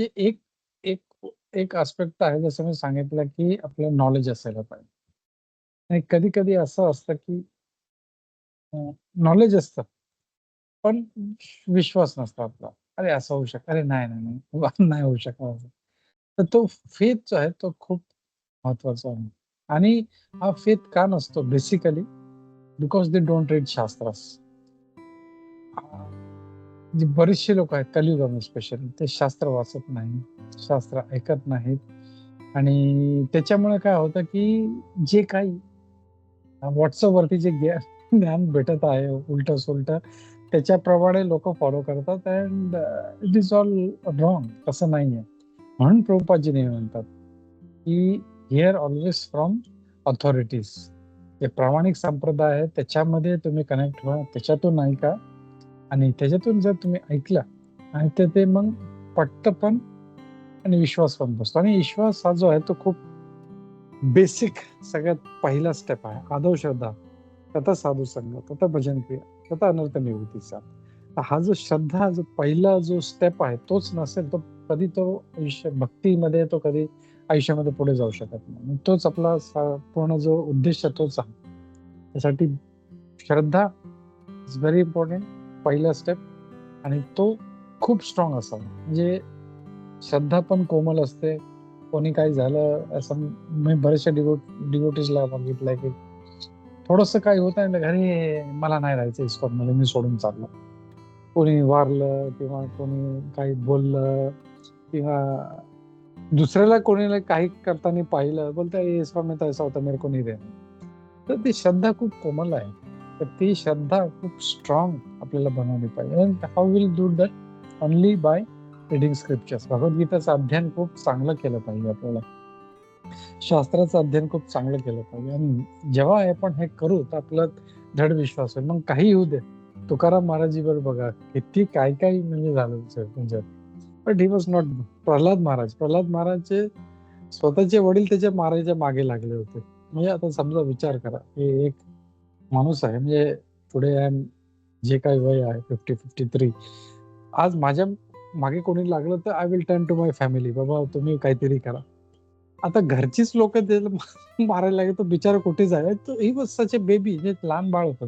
म्हणजे एक एक एक आस्पेक्ट आहे जसं मी सांगितलं, की आपलं नॉलेज असायला पाहिजे. आणि कधी-कधी असं असतं, की नॉलेज असतं, पण विश्वास नसतो आपला. अरे, असं होऊ शकतं. अरे, नाही, नाही, नाही. नाही होऊ शकणार असं. तर तो फेथ जो आहे तो खूप महत्वाचा आहे. आणि हा फेथ का नसतो basically because they don't read शास्त्रास. जे बरेचसे लोक आहेत कलियुगामध्ये स्पेशली ते शास्त्र वाचत नाही, शास्त्र ऐकत नाहीत आणि त्याच्यामुळे काय होतं, की जे काही WhatsAppवरती जे ज्ञान भेटत आहे उलटं-सुलटं त्याच्याप्रमाणे लोकं फॉलो करतात and it is all wrong. तसं नाहीये. म्हणून प्रभुपादजी नेहमी म्हणतात, की हिअर ऑल्वेज फ्रॉम ऑथॉरिटीज. जे प्रामाणिक संप्रदाय आहे त्याच्यामध्ये तुम्ही कनेक्ट व्हा, त्याच्यातून ऐका आणि त्याच्यातून जर तुम्ही ऐकलं आणि ते मग पटतं पण आणि विश्वास पण बसतो आणि विश्वास हा जो आहे तो खूप बेसिक सगळ्यात पहिला स्टेप आहे. आदौ श्रद्धा, तथा साधू संग, तथा भजन क्रिया, तथा अनर्थ निवृत्तीचा. तर हा जो श्रद्धा जो पहिला जो स्टेप आहे तोच नसेल तर कधी तो आयुष्य भक्तीमध्ये तो कधी आयुष्यामध्ये पुढे जाऊ शकत नाही. तोच आपला पूर्ण जो उद्देश आहे तोच आहे. त्यासाठी श्रद्धा इज व्हेरी इम्पोर्टंट पहिला स्टेप आणि तो खूप स्ट्राँग असावा. म्हणजे श्रद्धा पण कोमल असते. कोणी काही झालं असं मी बऱ्याचशा डिव्होटीजला बघितलंय, की थोडंसं काही होतंय ना, "अरे, मला नाही राहायचं इस्कॉनमध्ये, मी सोडून चाललो." कोणी वारलं किंवा कोणी काही बोललं किंवा दुसऱ्याला कोणीला काही करताना पाहिलं, बोलतो, "ये इस्कॉन में तो ऐसा होता, मेरे को नहीं रहना." तर ती श्रद्धा खूप कोमल आहे. तर ती श्रद्धा खूप स्ट्राँग आपल्याला बनवली पाहिजे. And how will do that? Only by reading scriptures. भगवद्गीताचं अध्ययन खूप चांगलं केलं पाहिजे आपल्याला. शास्त्राचं अध्ययन खूप चांगलं केलं पाहिजे आणि जेव्हा आपण हे करू तर आपला दृढ विश्वास होईल. मग काही येऊ दे. तुकाराम महाराजीवर बघा किती काय-काय म्हणजे झालं म्हणजे but he was not Pralhad महाराजचे स्वतःचे वडील त्याच्या मारायच्या मागे लागले होते. म्हणजे आता समजा विचार करा, की एक माणूस आहे म्हणजे टुडे आय एम जे काही वय आहे 50-53 आज माझ्या मागे कोणी लागलं तर I will turn to my family. बाबा तुम्ही काहीतरी करा. आता घरचीच लोकं त्याला मारायला लागले, तो बिचारा कुठे जाईल? तो he was such a baby जे लहान बाळ होतं.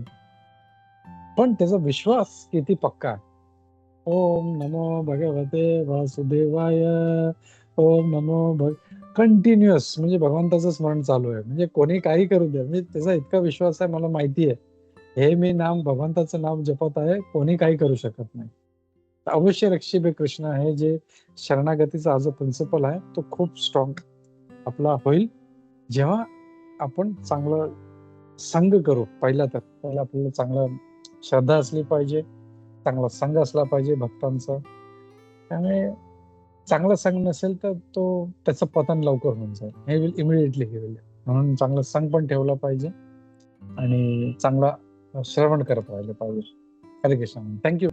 पण त्याचा विश्वास किती पक्का आहे. ओम नमो भगवते वासुदेवाय. ओम नमो कंटिन्युअस म्हणजे भगवंताचं स्मरण चालू आहे. म्हणजे कोणी काही करू द्या. म्हणजे त्याचा इतका विश्वास आहे मला माहिती आहे. हे मी नाम भगवंताचं नाम जपत आहे, कोणी काही करू शकत नाही. अवश्य रक्षिबे कृष्ण हे जे शरणागतीचा हा जो प्रिन्सिपल आहे, तो खूप स्ट्राँग आपला होईल. जेव्हा आपण चांगलं संग करू पहिला आपल्याला चांगला श्रद्धा असली पाहिजे, चांगला संघ असला पाहिजे भक्तांचा. त्यामुळे चांगला संघ नसेल तर तो त्याचं पतन लवकर होऊन जाईल. हे विल. म्हणून चांगला संघ पण ठेवला पाहिजे आणि चांगला श्रवण करत राहिलं पाहिजे. हरे कृष्ण. Thank you.